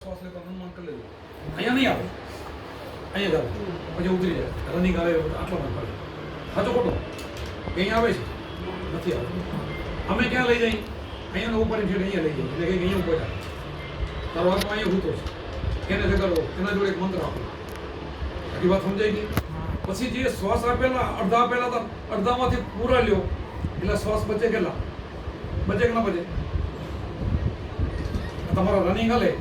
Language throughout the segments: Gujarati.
શ્વાસ લેતો અનુમાન કરી લેજો અહીંયા નહીં આવે અહીંયા જાવ પછી ઉતરી જાય રનિંગ આવે આટલામાં પડે સાચું ખોટું અહીં આવે છે નથી આવતું અમે ક્યાં લઈ જઈએ અહીંયા ઉપર છે અહીંયા લઈ જઈએ એટલે કંઈક અહીંયા ઉપર આવે તારો હાથમાં અહીંયા હૂતો છે એને જગાડો એના જોડે એક મંત્ર આપો આટલી વાત સમજાઈ ગઈ પછી જે શ્વાસ આપેલા અડધા આપેલા હતા અડધામાંથી પૂરા લ્યો એટલે શ્વાસ બચે કેટલા બચે કે ના બચે તમારા રનિંગ હાલે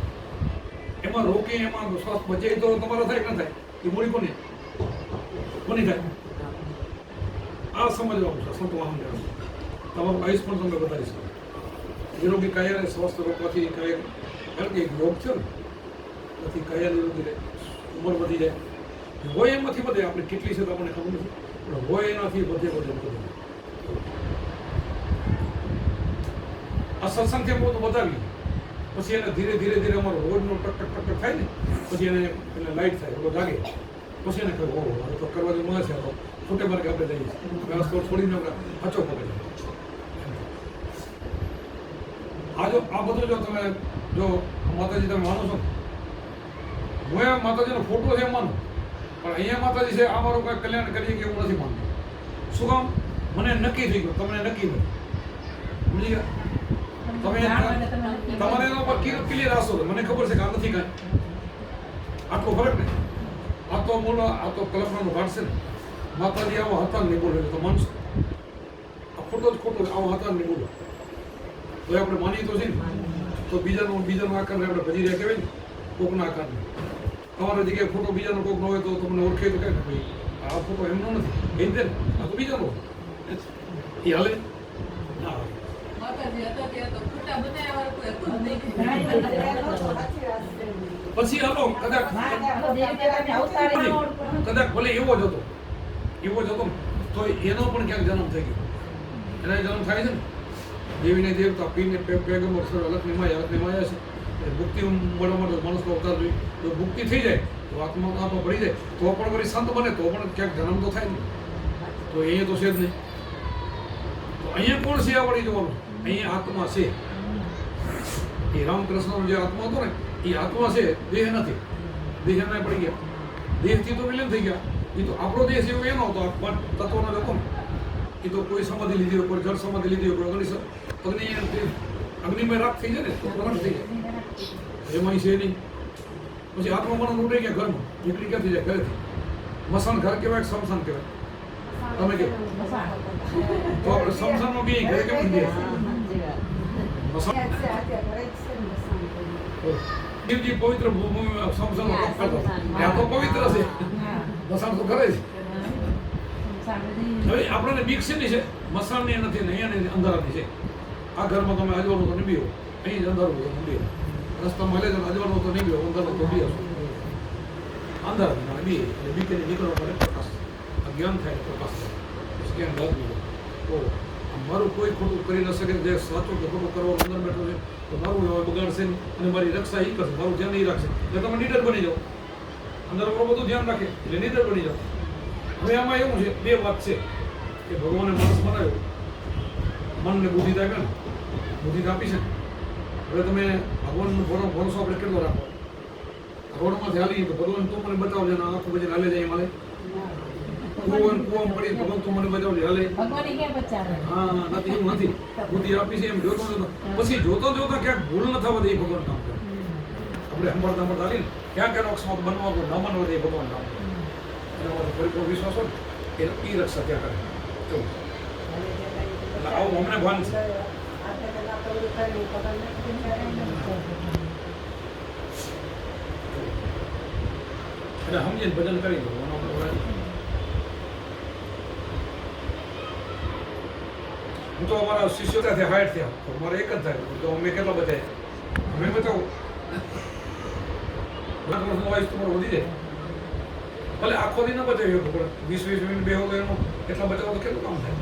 એમાં રોકી એમાં શ્વાસ બચે તો તમારા થાય કે ના થાય એ મૂડી કોની થાય આ સમજવાનું છે સંતવાહન તમારું આયુષ પણ તમને બતાવી શકો નિરોગી કાયાને સ્વસ્થ રોકવાથી કાયર કારણ કે યોગ છે ને નથી કાયા નિરોગી રહે ઉંમર વધી જાય હોય એમાંથી વધે આપણે કેટલી છે તો આપણને ખબર નથી પણ હોય એનાથી વધે આ સત્સંગથી બહુ તો બતાવી પછી એને ધીરે ધીરે અમારો રોજનો ટક ટક ટક થાય ને પછી એને લાઇટ થાય એટલો જાગે પછી એને કહ્યું ઓહો હવે તો કરવા જેવું મળે છે તો છૂટે માર્ગે આપણે જઈએ વ્યવસ્થા છોડીને આપણે અચો પકડીએ આ બધું જો તમે જો માતાજી તમે માનો છો હું એમ માતાજીનો ફોટો છે એમ માનું પણ અહીંયા માતાજી છે આ મારું કંઈ કલ્યાણ કરીએ કે એવું નથી માનતું શું કામ મને નક્કી થઈ ગયું તમને નક્કી નથી સમજી ગયા તમારે એના પર ક્લિયર આશો મને ખબર છે કે આ નથી કાંઈ આટલો ફરક ને આ તો બોલો આ તો કલ્પનાનો ભાગ છે ને માતાજી આવા હતા નહીં બોલે તો માનશો આ ખોટો જ ખોટો આવા હતા નહીં બોલો તો આપણે માનીએ તો છે ને તો બીજાનો આકારને આપણે ભજી રહ્યા કહેવાય ને કોકના આકારને તમારા જગ્યાએ ફોટો બીજાનો કોક ન હોય તો તમને ઓળખે તો કહે ને ભાઈ આ ફોટો એમનો નથી એ રીતે ને આ તો બીજાનો એ હાલે ના આવે પછી હાલો કદાચ ભલે એવો જ હતો તો એનો પણ ક્યાંક જન્મ થઈ ગયો એના જન્મ થાય છે ને દેવીને દેવતા પીને પેગમ્બર સર અલગની માયા છે ભુક્તિ મળવા માટે માણસનો અવતાર જોઈએ જો ભુક્તિ થઈ જાય તો આત્મા ભળી જાય તો પણ વળી સંત બને તો પણ ક્યાંક જન્મ તો થાય ને તો અહીંયા તો છે જ નહીં તો અહીંયા કોણ છે આ વળી જોવાનું અહીંયા આત્મા છે એ રામકૃષ્ણનો જે આત્મા હતો ને એ આત્મા છે દેહ નથી દેહ ના પડી ગયા દેહથી તો વિલીન થઈ ગયા એ તો આપણો દેહ છે એનો હતો તત્વનો જ હતો ને એ તો કોઈ સમાધિ લીધી હોય કોઈ જળ સમાધિ લીધી હોય કોઈ અગ્નિમય રાખ થઈ જાય ને તો પ્રગટ થઈ જાય એમાં છે નહીં પછી આત્મા મન ઉડે ગયા ઘરમાં નીકળી ક્યાંથી જાય ઘરેથી મસાણ ઘર કહેવાય સ્મશાન કહેવાય તમે કે તો આપણે સ્મશાનમાં બી ઘરે કેમ જઈએ શિવજી પવિત્ર ભૂમિ સ્મશાનમાં તપ કરતો ત્યાં તો પવિત્ર છે મસાણ તો કરે છે હવે આપણને બીક છે નહીં છે મસાણની નથી ને અહીંયા અંધારાની છે આ ઘરમાં તમે અજવાળું તો નીબી હો અહીં જ અંધારું તો નીબી રસ્તામાં લે અજવાળું તો નીબી હો અંધારું તો બી હશો અંધારા બી એટલે બીકે નીકળવા માટે પ્રકાશ જ્ઞાન થાય પ્રકાશ થાય જ્ઞાન લાગી તો મારું કોઈ ખોટું કરી ન શકે જે સાચું કે ખોટું કરવાનું અંદર બેઠો છે તો મારું બગાડશે અને મારી રક્ષા એ કરશે મારું ધ્યાન નહીં રાખશે એટલે તમે નીડર બની જાઓ અંદર આપણું બધું ધ્યાન રાખે એટલે નીડર બની જાઓ હવે આમાં એવું છે બે વાત છે કે ભગવાને માણસ બનાવ્યો મનને બુદ્ધિ આપે ને બુદ્ધિ આપી છે હવે તમે ભગવાનનો ભરોસો આપણે કેટલો રાખો રોડમાંથી હાલી તો ભગવાન તું મને બતાવજે ને આખું બધી હાલે જાય મારે કુવામાં પડી ભગવાન તું મને બતાવજે હાલે હા નથી એવું નથી બુદ્ધિ આપી છે એમ જોતો પછી જોતા ક્યાંક ભૂલ ન થવા દે એ ભગવાન કામ કરે આપણે સંભાળતા હાલી ને ક્યાં ક્યાં અકસ્માત બનવા ન બનવા દે એ ભગવાન કામ કરે પરિપૂર્ણ વિશ્વાસ હોય એ રક્ષા ત્યાં કરે એટલે આવું અમને ભાન છે એટલે સમજીને ભજન કરી દો હું તો અમારા શિષ્યો ત્યાંથી હાઈટ થયા તો મારે એક જ થાય તો અમે કેટલા બધા મેં બતાવું 5 વર્ષનું આયુષ તમારું વધી જાય ભલે આખો દી ન બચાવ્યો પણ 20 મિનિટ બેહો તો એનો એટલા બચાવો તો કેટલું કામ થાય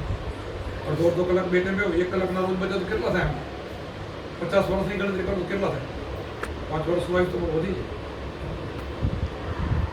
અડધો કલાક બે ટાઈમ બેહો 1 કલાકના રોજ બચાવ તો કેટલા થાય 50 વર્ષની ગણતરી કરો તો કેટલા થાય 5 વર્ષનું આયુષ તો વધી જાય